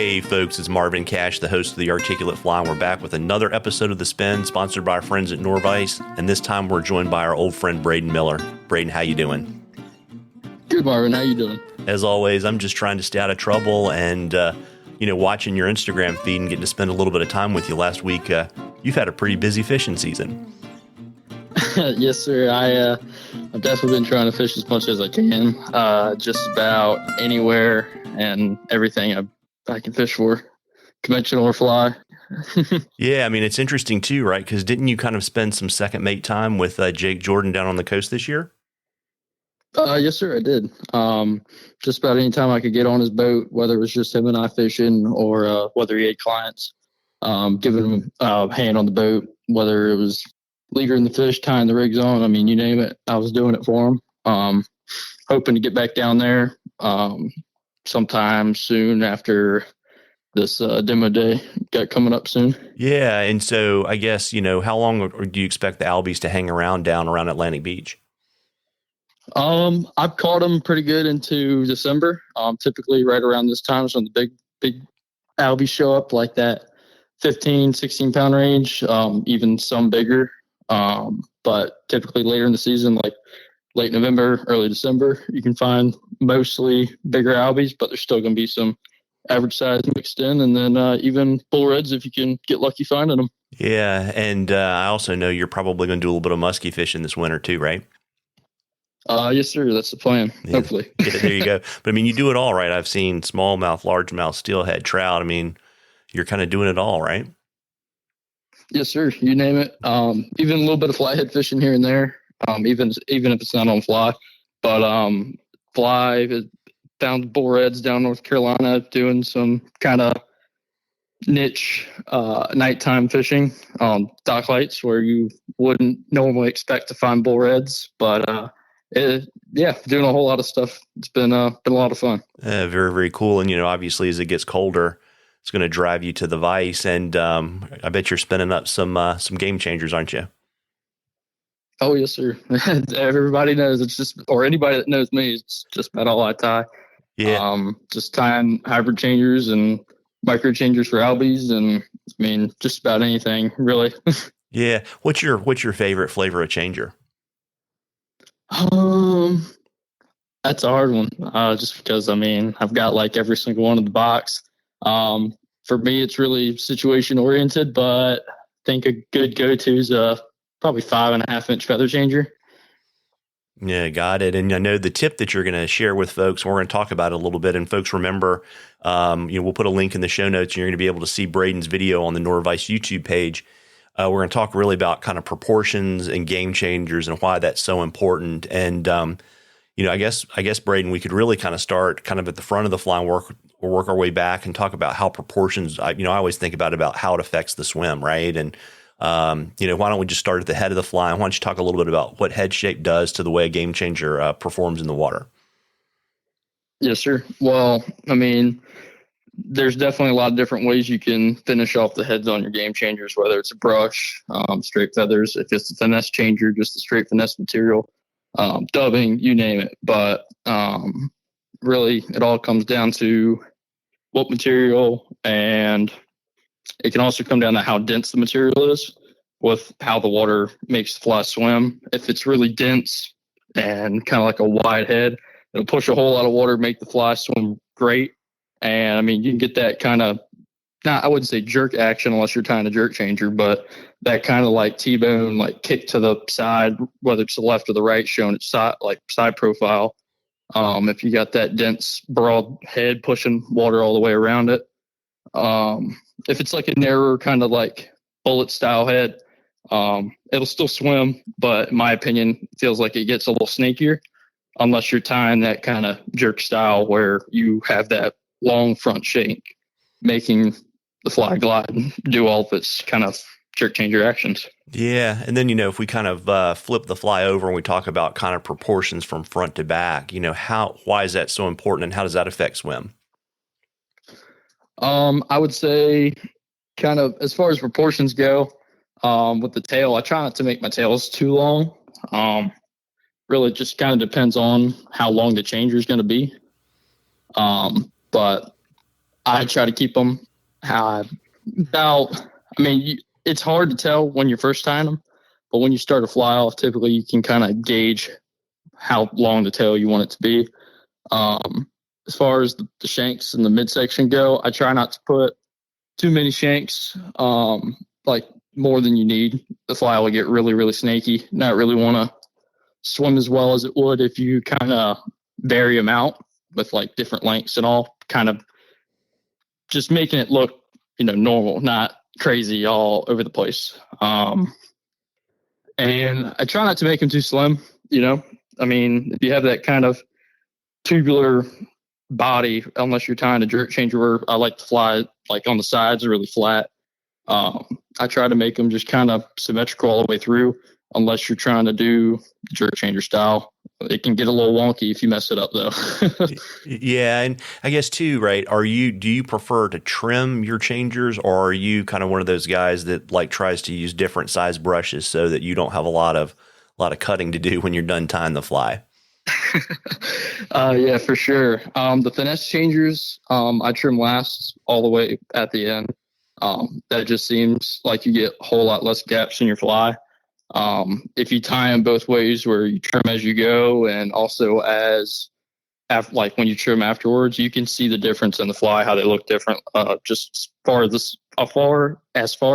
Hey folks, it's Marvin Cash, the host of The Articulate Fly, and we're back with another episode of The Spin, sponsored by our friends at Norvice, and this time we're joined by our old friend Braden Miller. Braden, how you doing? Good, Marvin. How you doing? As always, I'm just trying to stay out of trouble and, watching your Instagram feed and getting to spend a little bit of time with you. Last week, you've had a pretty busy fishing season. Yes, sir. I've definitely been trying to fish as much as I can, just about anywhere and everything I can fish for, conventional or fly. Yeah, I mean, it's interesting too, right? Because didn't you kind of spend some second mate time with Jake Jordan down on the coast this year? Yes, sir, I did. Just about any time I could get on his boat, whether it was just him and I fishing or whether he had clients, giving him a hand on the boat, whether it was leadering the fish, tying the rigs on. I mean, you name it, I was doing it for him. Hoping to get back down there sometime soon after this demo day got coming up soon. Yeah, and so I guess, how long do you expect the Albies to hang around down around Atlantic Beach? I've caught them pretty good into December. Typically right around this time is when the big Albies show up, like that 15, 16 pound range, even some bigger. But typically later in the season, like late November, early December, you can find mostly bigger Albies, but there's still going to be some average size mixed in, and then even bull reds if you can get lucky finding them. Yeah, and I also know you're probably going to do a little bit of muskie fishing this winter too, right? Yes, sir. That's the plan. Yeah. Hopefully. Yeah, there you go. But I mean, you do it all, right? I've seen smallmouth, largemouth, steelhead, trout. I mean, you're kind of doing it all, right? Yes, sir. You name it. Even a little bit of flathead fishing here and there. Even if it's not on fly, but fly down to bull reds down North Carolina, doing some kind of niche nighttime fishing on dock lights where you wouldn't normally expect to find bull reds, but doing a whole lot of stuff. It's been a lot of fun. Very, very cool. And obviously, as it gets colder, it's going to drive you to the vise, and I bet you're spinning up some game changers, aren't you? Oh, yes, sir. Everybody knows or anybody that knows me, it's just about all I tie. Yeah. Just tying hybrid changers and micro changers for Albies, and I mean, just about anything, really. Yeah. What's your favorite flavor of changer? That's a hard one. Just because, I mean, I've got like every single one in the box. For me, it's really situation oriented, but I think a good go-to is probably 5.5 inch feather changer. Yeah, got it. And I know the tip that you're going to share with folks, and we're going to talk about it a little bit. And folks, remember, we'll put a link in the show notes, and you're going to be able to see Braden's video on the Norvice YouTube page. We're going to talk really about kind of proportions and game changers and why that's so important. And I guess Braden, we could really kind of start kind of at the front of the fly and work our way back and talk about how proportions. I always think about how it affects the swim, right? And why don't we just start at the head of the fly? Why don't you talk a little bit about what head shape does to the way a game changer performs in the water? Yes, sir. Well, I mean, there's definitely a lot of different ways you can finish off the heads on your game changers, whether it's a brush, straight feathers, if it's a finesse changer, just a straight finesse material, dubbing, you name it. But really, it all comes down to what material, and it can also come down to how dense the material is with how the water makes the fly swim. If it's really dense and kind of like a wide head, it'll push a whole lot of water, make the fly swim great. And I mean, you can get that kind of, I wouldn't say jerk action unless you're tying a jerk changer, but that kind of like T-bone, like kick to the side, whether it's the left or the right, showing its side profile. If you got that dense, broad head pushing water all the way around it. If it's like a narrower kind of like bullet style head, it'll still swim, but in my opinion, it feels like it gets a little snakier unless you're tying that kind of jerk style where you have that long front shank, making the fly glide and do all of its kind of jerk changer actions. Yeah. And then, if we kind of flip the fly over and we talk about kind of proportions from front to back, why is that so important and how does that affect swim? I would say kind of as far as proportions go, with the tail, I try not to make my tails too long. Really just kind of depends on how long the changer is going to be. But I try to keep them about. I mean, it's hard to tell when you're first tying them, but when you start to fly off, typically you can kind of gauge how long the tail you want it to be. As far as the shanks and the midsection go, I try not to put too many shanks, like more than you need. The fly will get really, really snaky. Not really want to swim as well as it would if you kind of vary them out with like different lengths and all, kind of just making it look, normal, not crazy all over the place. And I try not to make them too slim, I mean, if you have that kind of tubular body, unless you're tying a jerk changer where I like to fly like on the sides really flat. I try to make them just kind of symmetrical all the way through, unless you're trying to do jerk changer style. It can get a little wonky if you mess it up though. Yeah. And I guess too, right. Do you prefer to trim your changers, or are you kind of one of those guys that like tries to use different size brushes so that you don't have a lot of cutting to do when you're done tying the fly? Yeah, for sure. The finesse changers, I trim last all the way at the end. That just seems like you get a whole lot less gaps in your fly. If you tie them both ways, where you trim as you go, and also like when you trim afterwards, you can see the difference in the fly, how they look different. Just as far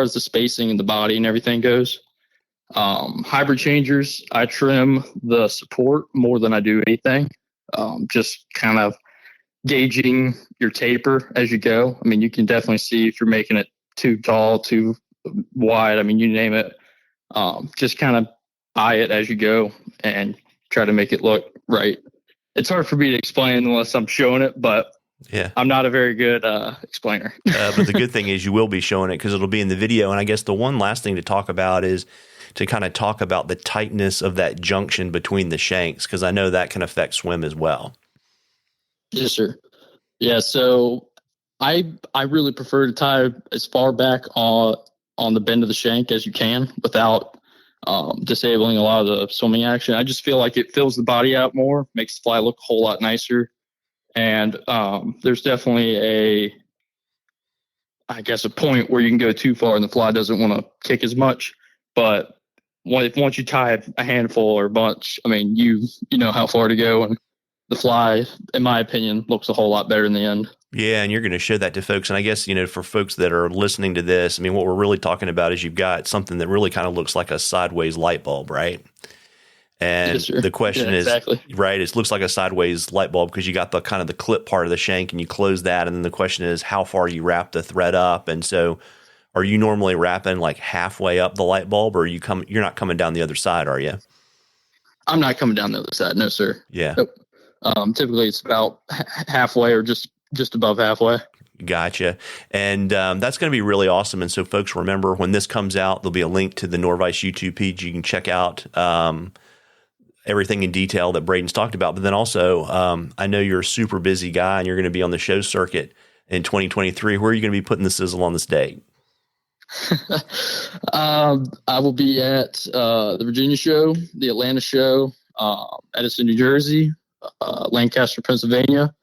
as the spacing and the body and everything goes. Hybrid changers, I trim the support more than I do anything. Just kind of gauging your taper as you go. I mean, you can definitely see if you're making it too tall, too wide. I mean, you name it. Just kind of eye it as you go and try to make it look right. It's hard for me to explain unless I'm showing it, but yeah, I'm not a very good explainer. But the good thing is you will be showing it because it'll be in the video. And I guess the one last thing to talk about is to kind of talk about the tightness of that junction between the shanks, because I know that can affect swim as well. Yes, sir. Yeah, so I really prefer to tie as far back on the bend of the shank as you can without disabling a lot of the swimming action. I just feel like it fills the body out more, makes the fly look a whole lot nicer. And there's definitely a point where you can go too far and the fly doesn't want to kick as much. But once you tie a handful or a bunch, I mean, you know how far to go, and the fly, in my opinion, looks a whole lot better in the end. Yeah, and you're going to show that to folks. And I guess, for folks that are listening to this, I mean, what we're really talking about is you've got something that really kind of looks like a sideways light bulb, right? And yes, the question is, exactly. Right, it looks like a sideways light bulb because you got the kind of the clip part of the shank and you close that. And then the question is how far you wrap the thread up. And so are you normally wrapping like halfway up the light bulb, or you're not coming down the other side, are you? I'm not coming down the other side. No, sir. Yeah. Nope. Typically it's about halfway or just above halfway. Gotcha. And that's going to be really awesome. And so folks, remember, when this comes out, there'll be a link to the Norvise YouTube page. You can check out everything in detail that Braden's talked about. But then also, I know you're a super busy guy and you're going to be on the show circuit in 2023. Where are you going to be putting the sizzle on this date? I will be at the Virginia show, the Atlanta show, Edison, New Jersey, Lancaster, Pennsylvania,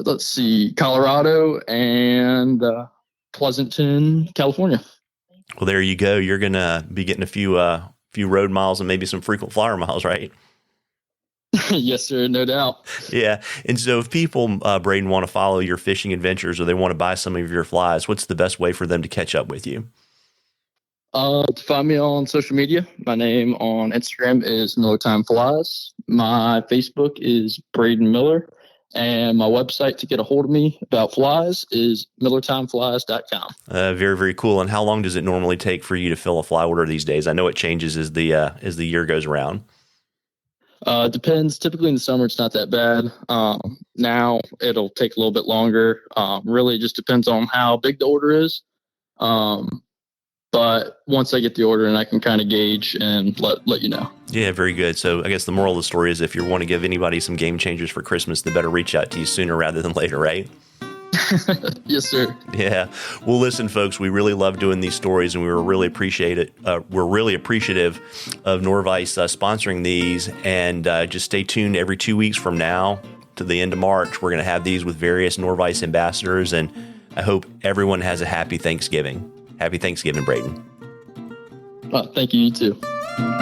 let's see, Colorado, and Pleasanton, California. Well, there you go. You're going to be getting a few road miles and maybe some frequent flyer miles, right? Yes, sir. No doubt. Yeah. And so if people, Braden, want to follow your fishing adventures or they want to buy some of your flies, what's the best way for them to catch up with you? To find me on social media, my name on Instagram is Miller Time Flies. My Facebook is Braden Miller. And my website to get a hold of me about flies is millertimeflies.com. Very, very cool. And how long does it normally take for you to fill a fly order these days? I know it changes as the year goes around. Depends. Typically in the summer, it's not that bad. Now it'll take a little bit longer. Really just depends on how big the order is. But once I get the order, and I can kind of gauge and let you know. Yeah, very good. So I guess the moral of the story is if you want to give anybody some game changers for Christmas, they better reach out to you sooner rather than later, right? Yes, sir. Yeah. Well, listen, folks, we really love doing these stories, and we were really appreciative of Norvise sponsoring these. And just stay tuned every 2 weeks from now to to the end of March. We're going to have these with various Norvice ambassadors, and I hope everyone has a happy Thanksgiving. Happy Thanksgiving, Braden. Thank you. You too.